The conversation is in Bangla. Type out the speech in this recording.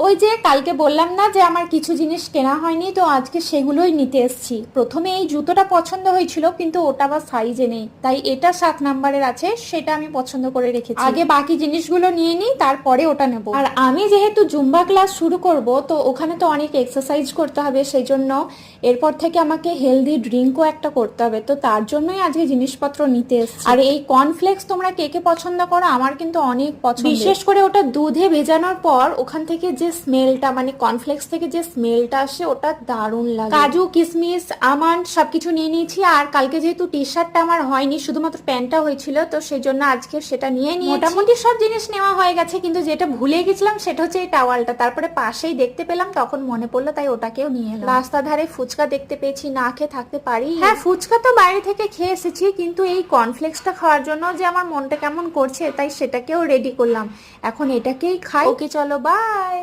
ওই যে কালকে বললাম না যে আমার কিছু জিনিস কেনা হয়নি, তো আজকে সেগুলোই নিতে এসেছি। প্রথমে এই জুতোটা পছন্দ হয়েছিল কিন্তু ওটা আবার সাইজে নেই, তাই এটা 7 নম্বরের আছে, সেটা আমি পছন্দ করে রেখেছি। আগে বাকি জিনিসগুলো নিয়ে নিই, তারপরে ওটা নেব। আর আমি যেহেতু জুম্বা ক্লাস শুরু করব, তো ওখানে তো অনেক এক্সারসাইজ করতে হবে, সেই জন্য এরপর থেকে আমাকে হেলদি ড্রিঙ্কও একটা করতে হবে, তো তার জন্যই আজকে জিনিসপত্র নিতে এসেছি। আর এই কর্নফ্লেক্স তোমরা কে কে পছন্দ করো? আমার কিন্তু অনেক পছন্দ, বিশেষ করে ওটা দুধে ভেজানোর পর ওখান থেকে যে স্মেলটা, মানে কর্নফ্লেক্স থেকে যে স্মেলটা আসে, ওটা দারুণ লাগে। কাজু, কিশমিশ, আমন্ড সবকিছু নিয়ে নিয়েছি। আর কালকে যেহেতু টি শার্টটা আমার হয়নি, শুধুমাত্র প্যান্টটা হয়েছিল, তো সেই জন্য আজকে সেটা নিয়ে নিয়েছি। মোটামুটি সব জিনিস নেওয়া হয়ে গেছে, কিন্তু যেটা ভুলে গেছিলাম সেটা হচ্ছে এই টাওয়ালটা। তারপরে পাশেই দেখতে পেলাম, তখন মনে পড়লো, তাই ওটাকেও নিয়ে এলাম। রাস্তা ধারে ফুচকা দেখতে পেয়েছি, না খেয়ে থাকতে পারি? হ্যাঁ, ফুচকা তো বাইরে থেকে খেয়ে এসেছি, কিন্তু এই কর্নফ্লেক্সটা খাওয়ার জন্য যে আমার মনটা কেমন করছে, তাই সেটাকেও রেডি করলাম। এখন এটাকেই খাই। ওকে, চলো, বাই।